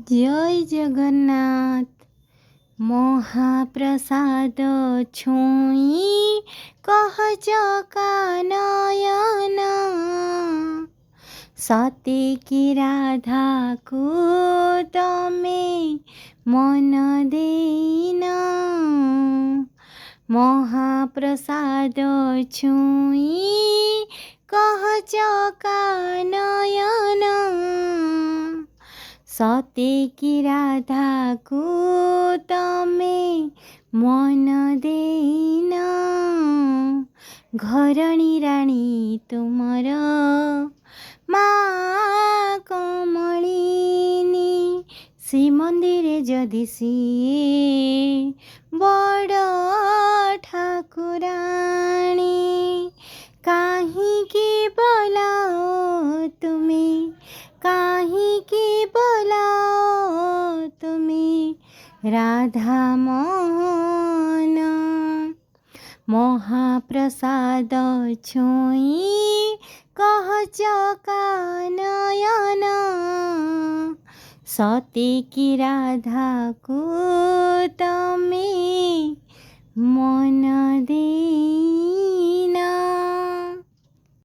जय जगन्नाथ। महाप्रसाद छुई कह नयन सते की राधा को तमे मन देना। महाप्रसाद छुई कह नयन सते की राधा को तमे मन देना। घरणी राणी तुमर माँ कमलिनी श्रीमंदिरे जदि सिए बड़ ठाकुराणी काहींकी बोलाओ तुमे काहींकी बोलाओ तुमे राधा मोहन। महाप्रसाद छुई कह नयन सते की राधा को